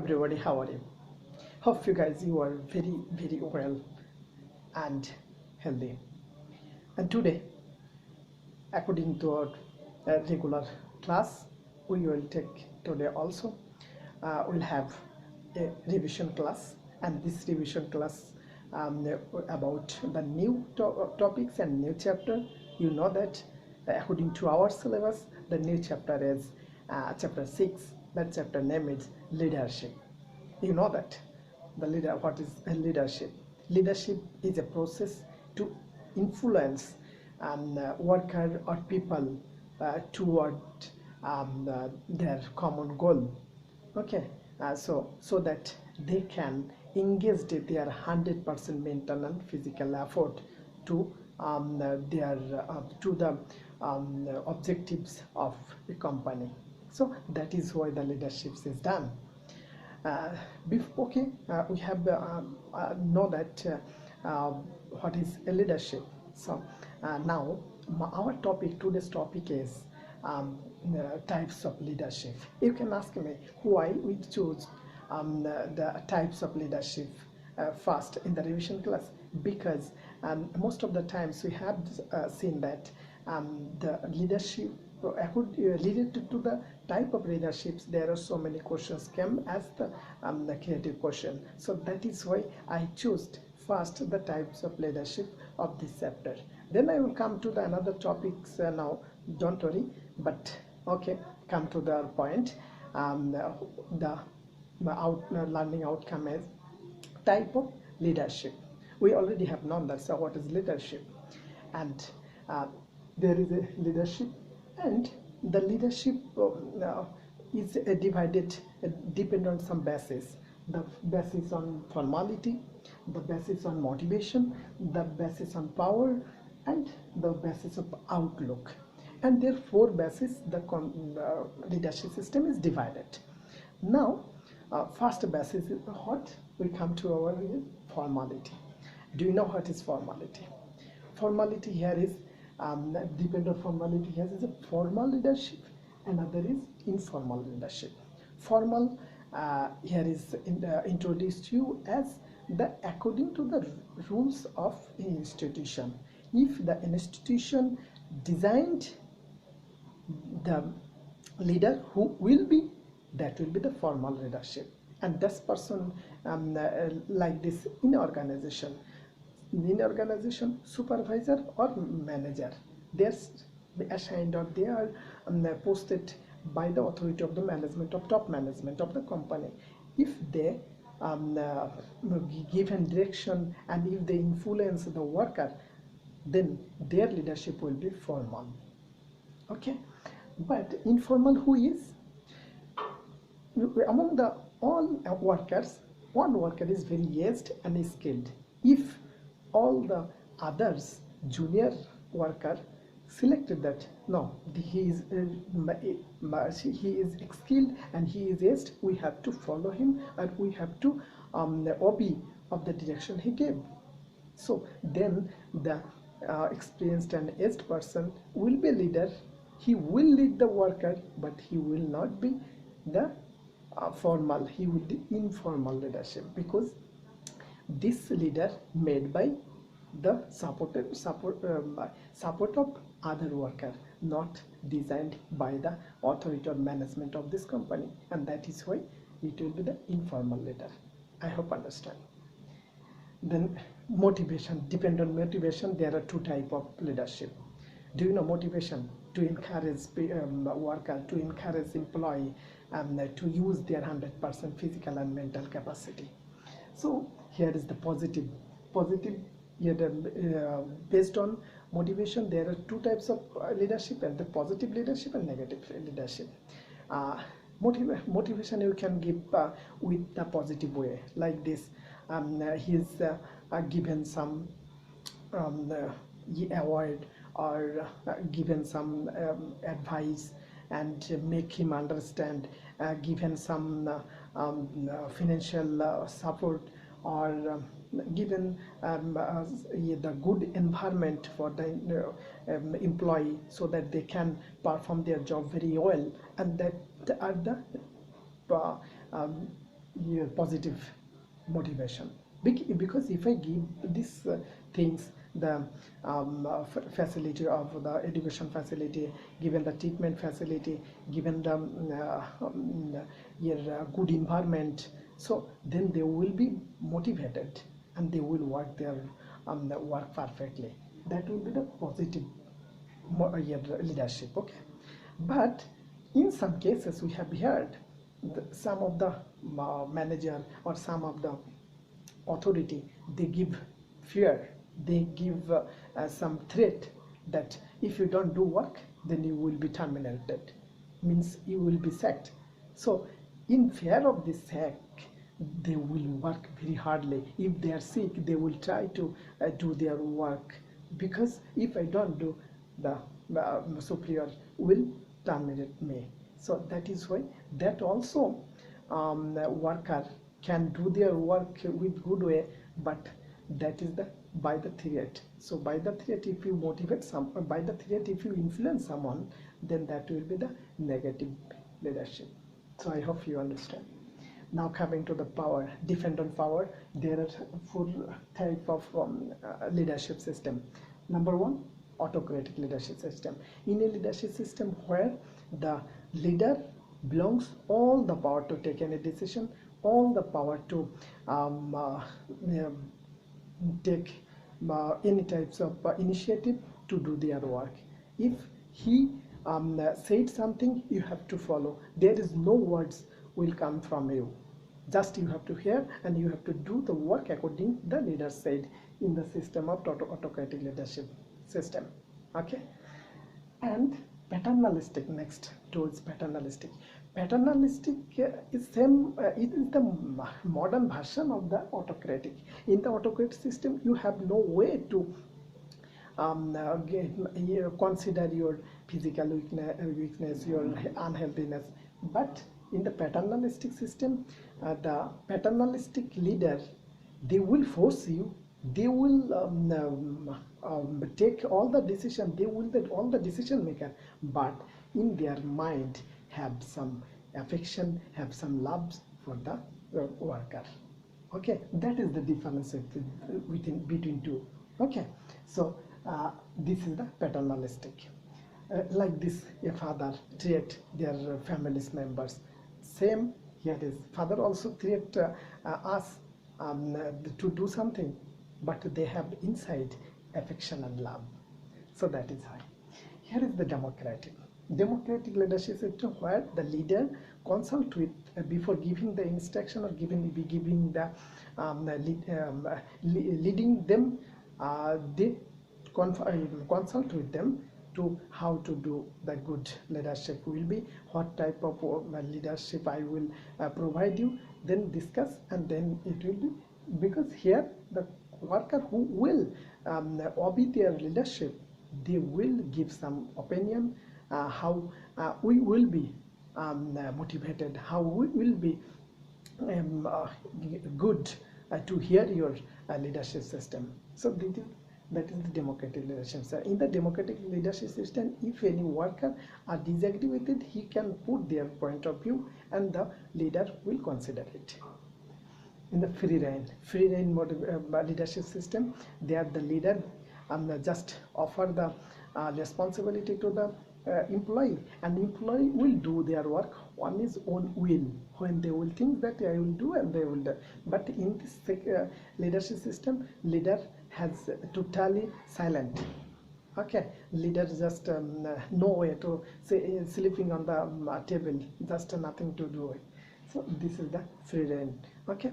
everybody, how are you? Hope you guys you are very well and healthy. And today, according to our regular class, we will take today also we'll have a revision class, and this revision class about the new topics and new chapter. You know that according to our syllabus, the new chapter is chapter 6. That chapter name is leadership. You know that the leader, what is leadership? Leadership is a process to influence worker or people toward their common goal. Okay, so that they can engage their 100% mental and physical effort to the objectives of a company. So that is why the leadership is done. We have know that what is a leadership. So now our today's topic is types of leadership. You can ask me why we choose the types of leadership first in the revision class, because most of the times we have seen that the leadership related to the type of leaderships, there are so many questions came as the creative question. So that is why I chose first the types of leadership of this chapter. Then I will come to the another topics now. Don't worry, but okay, come to the point. The learning outcome is type of leadership. We already have known that. So what is leadership? And there is a leadership, and the leadership is divided depend on some basis. The basis on formality, the basis on motivation, the basis on power, and the basis of outlook. And there are four bases the leadership system is divided. Now first basis is what? We come to our formality. Do you know what is formality? Formality here is depend on formality. Here is a formal leadership, another is informal leadership. Formal here is introduced to you as the according to the rules of an institution. If the institution designed the leader who will be, that will be the formal leadership. And this person like this in organization, supervisor or manager, they're assigned or they are posted by the authority of the management of top management of the company. If they give a direction and if they influence the worker, then their leadership will be formal. Okay, but informal, who is among the all workers, one worker is very aged and skilled. If all the others junior worker selected that no, he is skilled and he is aged, we have to follow him and we have to obey of the direction he gave. So then the experienced and aged person will be a leader. He will lead the worker, but he will not be the formal. He will be informal leadership, because this leader made by the support of other worker, not designed by the authority or management of this company, and that is why it will be the informal leader. I hope understand. Then motivation, depend on motivation. There are two type of leadership. Do you know motivation? To encourage worker, to encourage employee to use their 100% physical and mental capacity. So here is the positive based on motivation. There are two types of leadership, and the positive leadership and negative leadership. Motivation you can give with the positive way, like this. He is given some award or given some advice and make him understand, given some financial support, or given the good environment for the employee so that they can perform their job very well, and that are the your positive motivation. Because if I give these things, the facility of the education facility, given the treatment facility, given the your good environment, so then they will be motivated and they will work their work perfectly. That will be the positive your leadership. Okay, but in some cases we have heard some of the manager or some of the authority, they give fear, they give some threat that if you don't do work, then you will be terminated, means you will be sacked. So in fear of this sack, they will work very hardly. If they are sick, they will try to do their work, because if I don't do, the superior will terminate me. So that is why that also worker can do their work with good way, but that is the by the threat. So by the threat, if you motivate some, by the threat if you influence someone, then that will be the negative leadership. So I hope you understand. Now coming to the power, dependent power, there are four type of leadership system. Number one, autocratic leadership system. In a leadership system where the leader belongs all the power to take any decision, all the power to take any types of initiative to do their work. If he said something, you have to follow. There is no words will come from you. Just you have to hear and you have to do the work according the leader said in the system of autocratic leadership system. Okay, and paternalistic, next towards paternalistic. Paternalistic is same. It is the modern version of the autocratic. In the autocratic system, you have no way to consider your physical weakness, your unhealthiness. But in the paternalistic system, the paternalistic leader, they will force you, they will take all the decision, they will be all the decision maker, but in their mind have some affection, have some loves for the worker. Okay, that is the difference between two. Okay, so this is the paternalistic. Like this, a father treat their family's members. Same here is, father also treat us to do something, but they have inside affection and love. So that is high. Here is the democratic leadership system, where the leader consult with before giving the instruction or giving the leading them. They consult with them to how to do the good leadership will be, what type of leadership I will provide you, then discuss, and then it will be, because here the worker who will obey their leadership, they will give some opinion, how we will be motivated, how we will be good to hear your leadership system. So that is the democratic leadership. So in the democratic leadership system, if any worker are disagree with it, he can put their point of view and the leader will consider it. In the free reign leadership system, there the leader just offer the responsibility to the employee, and the employee will do their work on his own will, when they will think that I will do, and they will do. But in this leadership system, leader has totally silent. Okay, leader just no way to say sleeping on the table, just nothing to do it. So this is the free reign. Okay,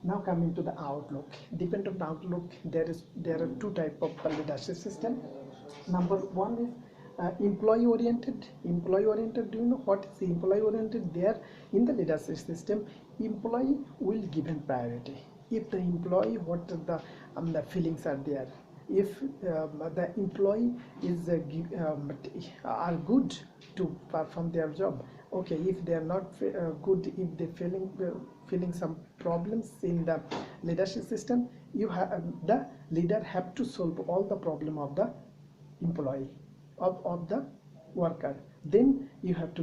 now coming to the outlook, dependent outlook, there are two type of leadership system. Number one is employee oriented. Do you know what is employee oriented? There in the leadership system, employee will given priority. If the employee, what the feelings are there, if the employee is are good to perform their job, okay. If they are not good, if they feeling some problems in the leadership system, you have the leader have to solve all the problem of the employee, of the worker, then you have to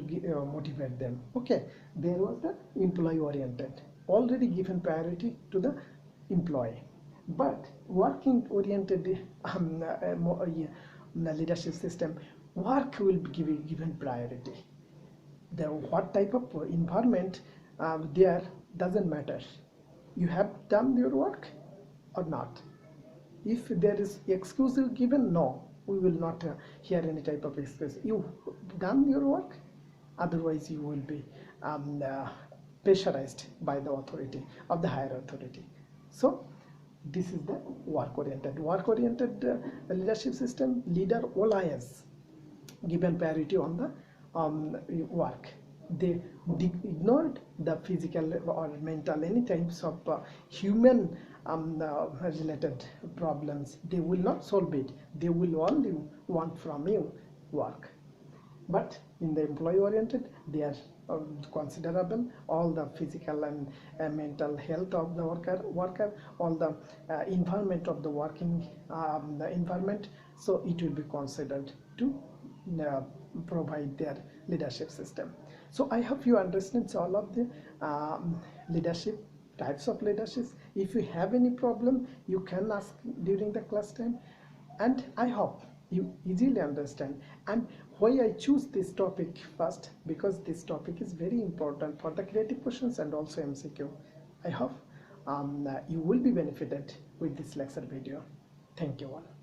motivate them. Okay, there was the employee oriented. already given priority to the employee. But working oriented leadership system, work will be given priority. The what type of environment there doesn't matter. You have done your work or not. If there is excuse given, no, we will not hear any type of excuse. You done your work, otherwise you will be pressurized by the authority of the higher authority. So this is the work-oriented leadership system. Leader alliance given priority on the work. They ignored the physical or mental, any types of human related problems. They will not solve it. They will only want from you work. But in the employee oriented, they are considerable all the physical and mental health of the worker, all the environment of the working the environment. So it will be considered to provide their leadership system. So I hope you understand all of the leadership types of leaderships. If you have any problem, you can ask during the class time, and I hope you easily understand. And why I choose this topic first, because this topic is very important for the creative questions and also MCQ. I hope you will be benefited with this lecture video. Thank you all.